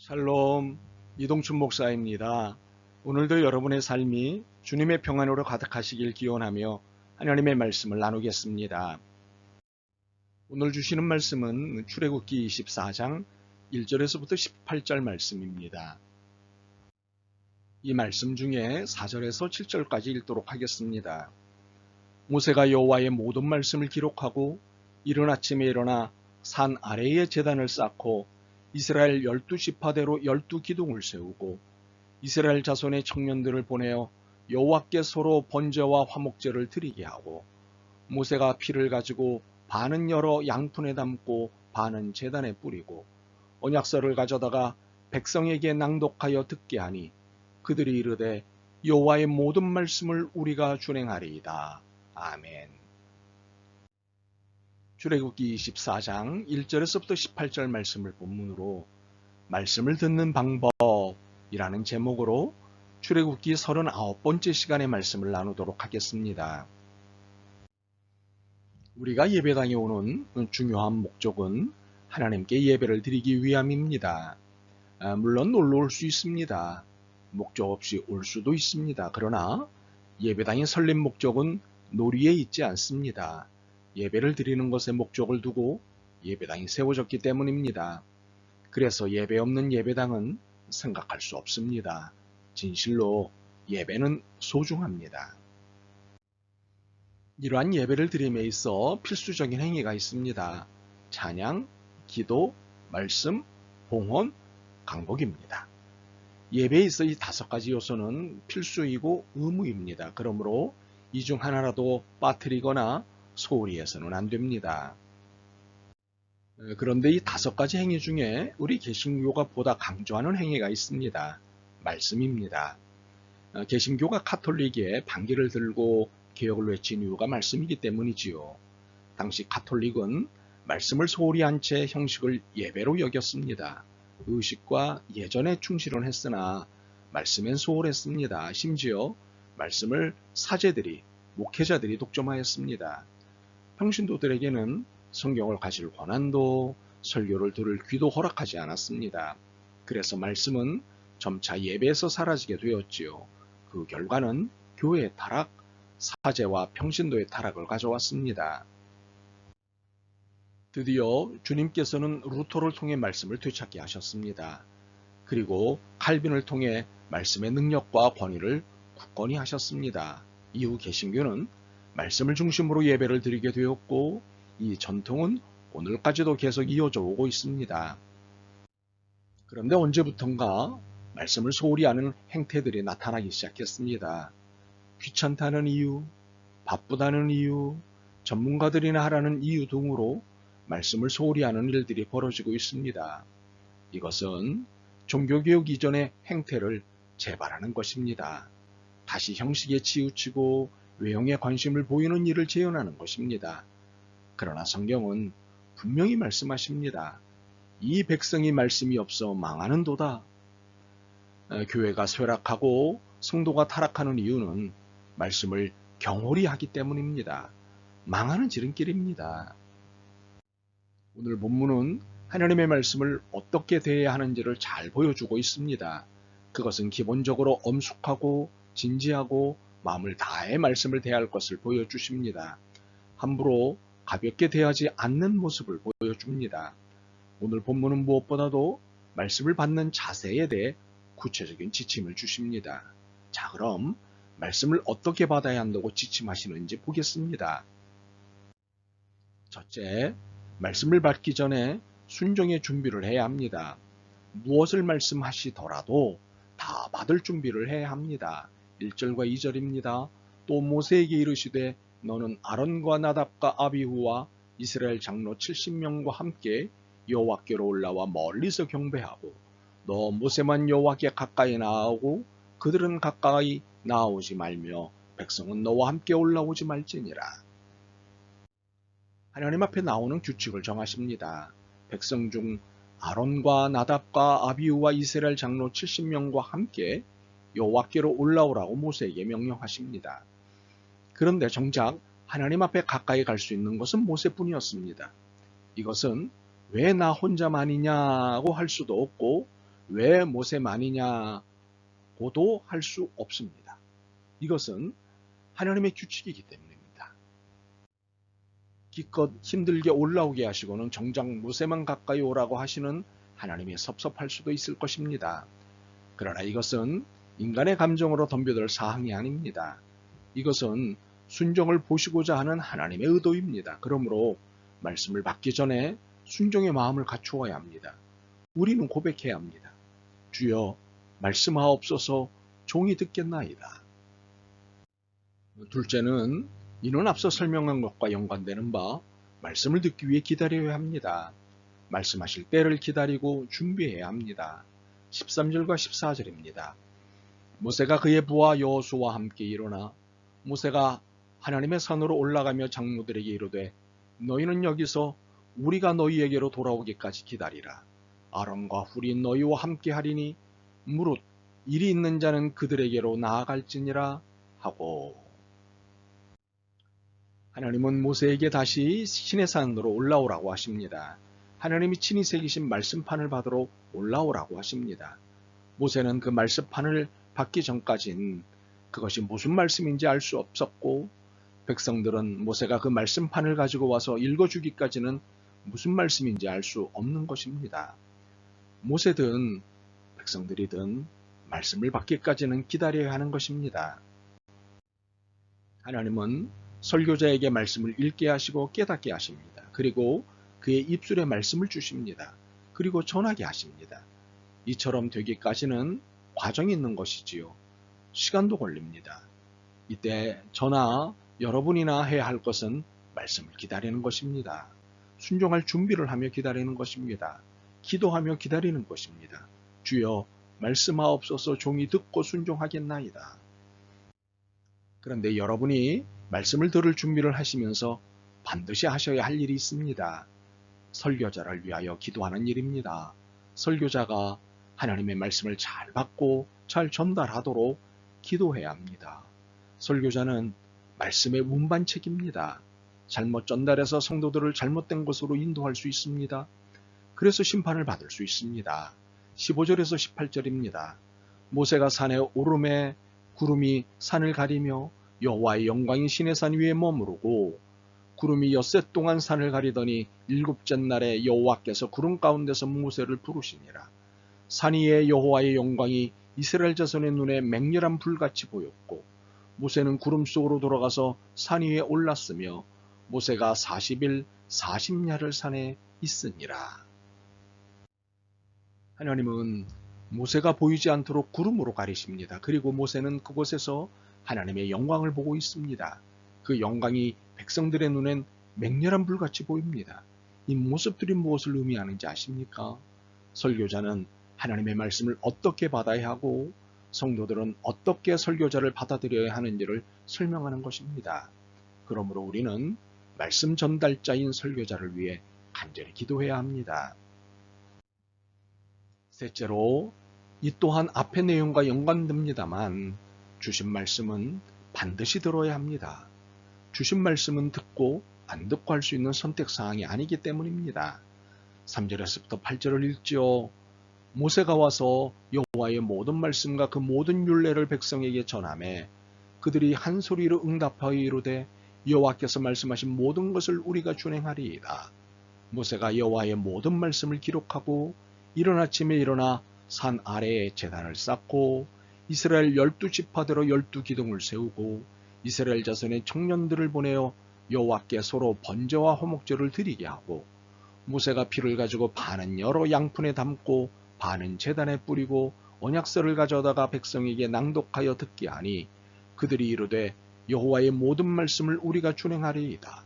샬롬, 이동춘 목사입니다. 오늘도 여러분의 삶이 주님의 평안으로 가득하시길 기원하며 하나님의 말씀을 나누겠습니다. 오늘 주시는 말씀은 출애굽기 24장 1절에서부터 18절 말씀입니다. 이 말씀 중에 4절에서 7절까지 읽도록 하겠습니다. 모세가 여호와의 모든 말씀을 기록하고 이른 아침에 일어나 산 아래에 제단을 쌓고 이스라엘 12지파대로 12기둥을 세우고 이스라엘 자손의 청년들을 보내어 여호와께 서로 번제와 화목제를 드리게 하고 모세가 피를 가지고 반은 열어 양푼에 담고 반은 제단에 뿌리고 언약서를 가져다가 백성에게 낭독하여 듣게 하니 그들이 이르되 여호와의 모든 말씀을 우리가 준행하리이다. 아멘. 출애굽기 24장 1절에서부터 18절 말씀을 본문으로 말씀을 듣는 방법이라는 제목으로 출애굽기 39번째 시간의 말씀을 나누도록 하겠습니다. 우리가 예배당에 오는 중요한 목적은 하나님께 예배를 드리기 위함입니다. 물론 놀러 올 수 있습니다. 목적 없이 올 수도 있습니다. 그러나 예배당의 설립 목적은 놀이에 있지 않습니다. 예배를 드리는 것에 목적을 두고 예배당이 세워졌기 때문입니다. 그래서 예배 없는 예배당은 생각할 수 없습니다. 진실로 예배는 소중합니다. 이러한 예배를 드림에 있어 필수적인 행위가 있습니다. 찬양, 기도, 말씀, 봉헌, 강복입니다. 예배에 있어 이 5가지 요소는 필수이고 의무입니다. 그러므로 이 중 하나라도 빠뜨리거나 소홀히 해서는 안 됩니다. 그런데 이 5가지 행위 중에 우리 개신교가 보다 강조하는 행위가 있습니다. 말씀입니다. 개신교가 카톨릭에 반기를 들고 개혁을 외친 이유가 말씀이기 때문이지요. 당시 카톨릭은 말씀을 소홀히 한 채 형식을 예배로 여겼습니다. 의식과 예전에 충실은 했으나 말씀엔 소홀했습니다. 심지어 말씀을 사제들이, 목회자들이 독점하였습니다. 평신도들에게는 성경을 가질 권한도 설교를 들을 귀도 허락하지 않았습니다. 그래서 말씀은 점차 예배에서 사라지게 되었지요. 그 결과는 교회의 타락, 사제와 평신도의 타락을 가져왔습니다. 드디어 주님께서는 루터를 통해 말씀을 되찾게 하셨습니다. 그리고 칼빈을 통해 말씀의 능력과 권위를 굳건히 하셨습니다. 이후 개신교는 말씀을 중심으로 예배를 드리게 되었고 이 전통은 오늘까지도 계속 이어져 오고 있습니다. 그런데 언제부턴가 말씀을 소홀히 하는 행태들이 나타나기 시작했습니다. 귀찮다는 이유, 바쁘다는 이유, 전문가들이나 하라는 이유 등으로 말씀을 소홀히 하는 일들이 벌어지고 있습니다. 이것은 종교개혁 이전의 행태를 재발하는 것입니다. 다시 형식에 치우치고 외형에 관심을 보이는 일을 재현하는 것입니다. 그러나 성경은 분명히 말씀하십니다. 이 백성이 말씀이 없어 망하는도다. 교회가 쇠락하고 성도가 타락하는 이유는 말씀을 경홀히 하기 때문입니다. 망하는 지름길입니다. 오늘 본문은 하나님의 말씀을 어떻게 대해야 하는지를 잘 보여주고 있습니다. 그것은 기본적으로 엄숙하고 진지하고 마음을 다해 말씀을 대할 것을 보여주십니다. 함부로 가볍게 대하지 않는 모습을 보여줍니다. 오늘 본문은 무엇보다도 말씀을 받는 자세에 대해 구체적인 지침을 주십니다. 자, 그럼 말씀을 어떻게 받아야 한다고 지침하시는지 보겠습니다. 첫째, 말씀을 받기 전에 순종의 준비를 해야 합니다. 무엇을 말씀하시더라도 다 받을 준비를 해야 합니다. 1절과 2절입니다. 또 모세에게 이르시되 너는 아론과 나답과 아비후와 이스라엘 장로 70명과 함께 여호와께로 올라와 멀리서 경배하고 너 모세만 여호와께 가까이 나아오고 그들은 가까이 나아오지 말며 백성은 너와 함께 올라오지 말지니라. 하나님 앞에 나오는 규칙을 정하십니다. 백성 중 아론과 나답과 아비후와 이스라엘 장로 70명과 함께 여호와께로 올라오라고 모세에게 명령하십니다. 그런데 정작 하나님 앞에 가까이 갈 수 있는 것은 모세뿐이었습니다. 이것은 왜 나 혼자만이냐고 할 수도 없고 왜 모세만이냐고도 할 수 없습니다. 이것은 하나님의 규칙이기 때문입니다. 기껏 힘들게 올라오게 하시고는 정작 모세만 가까이 오라고 하시는 하나님이 섭섭할 수도 있을 것입니다. 그러나 이것은 인간의 감정으로 덤벼들 사항이 아닙니다. 이것은 순종을 보시고자 하는 하나님의 의도입니다. 그러므로 말씀을 받기 전에 순종의 마음을 갖추어야 합니다. 우리는 고백해야 합니다. 주여 말씀하옵소서 종이 듣겠나이다. 둘째는 이는 앞서 설명한 것과 연관되는 바 말씀을 듣기 위해 기다려야 합니다. 말씀하실 때를 기다리고 준비해야 합니다. 13절과 14절입니다. 모세가 그의 부하 여호수아와 함께 일어나 모세가 하나님의 산으로 올라가며 장로들에게 이르되 너희는 여기서 우리가 너희에게로 돌아오기까지 기다리라. 아론과 훌이 너희와 함께 하리니 무릇 일이 있는 자는 그들에게로 나아갈지니라 하고. 하나님은 모세에게 다시 시내산으로 올라오라고 하십니다. 하나님이 친히 새기신 말씀판을 받으러 올라오라고 하십니다. 모세는 그 말씀판을 받기 전까진 그것이 무슨 말씀인지 알 수 없었고, 백성들은 모세가 그 말씀판을 가지고 와서 읽어주기까지는 무슨 말씀인지 알 수 없는 것입니다. 모세든 백성들이든 말씀을 받기까지는 기다려야 하는 것입니다. 하나님은 설교자에게 말씀을 읽게 하시고 깨닫게 하십니다. 그리고 그의 입술에 말씀을 주십니다. 그리고 전하게 하십니다. 이처럼 되기까지는 과정이 있는 것이지요. 시간도 걸립니다. 이때 저나 여러분이나 해야 할 것은 말씀을 기다리는 것입니다. 순종할 준비를 하며 기다리는 것입니다. 기도하며 기다리는 것입니다. 주여 말씀하옵소서 종이 듣고 순종하겠나이다. 그런데 여러분이 말씀을 들을 준비를 하시면서 반드시 하셔야 할 일이 있습니다. 설교자를 위하여 기도하는 일입니다. 설교자가 하나님의 말씀을 잘 받고 잘 전달하도록 기도해야 합니다. 설교자는 말씀의 운반책입니다. 잘못 전달해서 성도들을 잘못된 것으로 인도할 수 있습니다. 그래서 심판을 받을 수 있습니다. 15절에서 18절입니다. 모세가 산에 오르매 구름이 산을 가리며 여호와의 영광이 시내산 위에 머무르고 구름이 엿새 동안 산을 가리더니 일곱째 날에 여호와께서 구름 가운데서 모세를 부르시니라. 산 위에 여호와의 영광이 이스라엘 자손의 눈에 맹렬한 불같이 보였고 모세는 구름 속으로 들어가서 산 위에 올랐으며 모세가 40일 40야를 산에 있으니라. 하나님은 모세가 보이지 않도록 구름으로 가리십니다. 그리고 모세는 그곳에서 하나님의 영광을 보고 있습니다. 그 영광이 백성들의 눈엔 맹렬한 불같이 보입니다. 이 모습들이 무엇을 의미하는지 아십니까? 설교자는 하나님의 말씀을 어떻게 받아야 하고 성도들은 어떻게 설교자를 받아들여야 하는지를 설명하는 것입니다. 그러므로 우리는 말씀 전달자인 설교자를 위해 간절히 기도해야 합니다. 셋째로, 이 또한 앞의 내용과 연관됩니다만 주신 말씀은 반드시 들어야 합니다. 주신 말씀은 듣고 안 듣고 할 수 있는 선택사항이 아니기 때문입니다. 3절에서부터 8절을 읽지요. 모세가 와서 여호와의 모든 말씀과 그 모든 율례를 백성에게 전하매 그들이 한 소리로 응답하여 이르되 여호와께서 말씀하신 모든 것을 우리가 준행하리이다. 모세가 여호와의 모든 말씀을 기록하고 이른 아침에 일어나 산 아래에 제단을 쌓고 이스라엘 12지파대로 12기둥을 세우고 이스라엘 자손의 청년들을 보내어 여호와께 서로 번제와 화목제를 드리게 하고 모세가 피를 가지고 반은 여러 양푼에 담고 반은 제단에 뿌리고 언약서를 가져다가 백성에게 낭독하여 듣게 하니 그들이 이르되 여호와의 모든 말씀을 우리가 준행하리이다.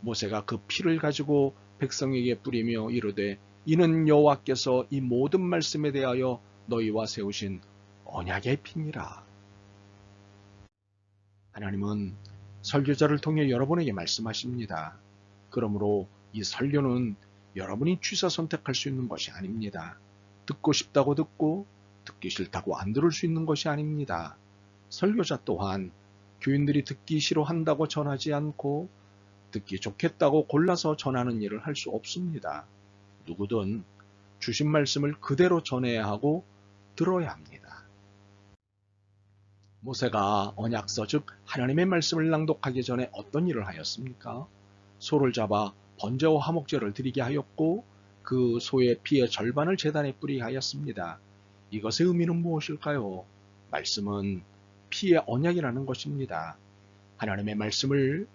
모세가 그 피를 가지고 백성에게 뿌리며 이르되 이는 여호와께서 이 모든 말씀에 대하여 너희와 세우신 언약의 피니라. 하나님은 설교자를 통해 여러분에게 말씀하십니다. 그러므로 이 설교는 여러분이 취사 선택할 수 있는 것이 아닙니다. 듣고 싶다고 듣고 듣기 싫다고 안 들을 수 있는 것이 아닙니다. 설교자 또한 교인들이 듣기 싫어한다고 전하지 않고 듣기 좋겠다고 골라서 전하는 일을 할 수 없습니다. 누구든 주신 말씀을 그대로 전해야 하고 들어야 합니다. 모세가 언약서 즉 하나님의 말씀을 낭독하기 전에 어떤 일을 하였습니까? 소를 잡아 번제와 화목제를 드리게 하였고 그 소의 피의 절반을 제단에 뿌리게 하였습니다. 이것의 의미는 무엇일까요? 말씀은 피의 언약이라는 것입니다. 하나님의 말씀을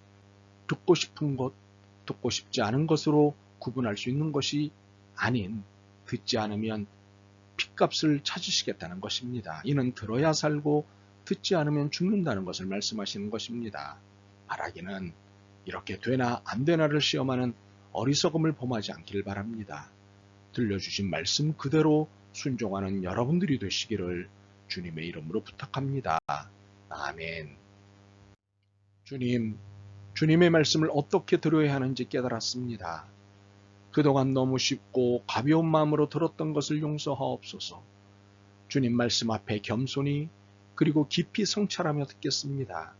듣고 싶은 것, 듣고 싶지 않은 것으로 구분할 수 있는 것이 아닌 듣지 않으면 핏값을 찾으시겠다는 것입니다. 이는 들어야 살고 듣지 않으면 죽는다는 것을 말씀하시는 것입니다. 말하기는 이렇게 되나 안 되나를 시험하는 어리석음을 범하지 않기를 바랍니다. 들려주신 말씀 그대로 순종하는 여러분들이 되시기를 주님의 이름으로 부탁합니다. 아멘. 주님, 주님의 말씀을 어떻게 들어야 하는지 깨달았습니다. 그동안 너무 쉽고 가벼운 마음으로 들었던 것을 용서하옵소서. 주님 말씀 앞에 겸손히 그리고 깊이 성찰하며 듣겠습니다.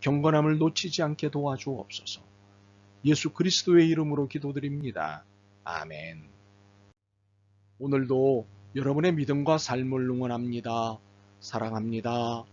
경건함을 놓치지 않게 도와주옵소서. 예수 그리스도의 이름으로 기도드립니다. 아멘. 오늘도 여러분의 믿음과 삶을 응원합니다. 사랑합니다.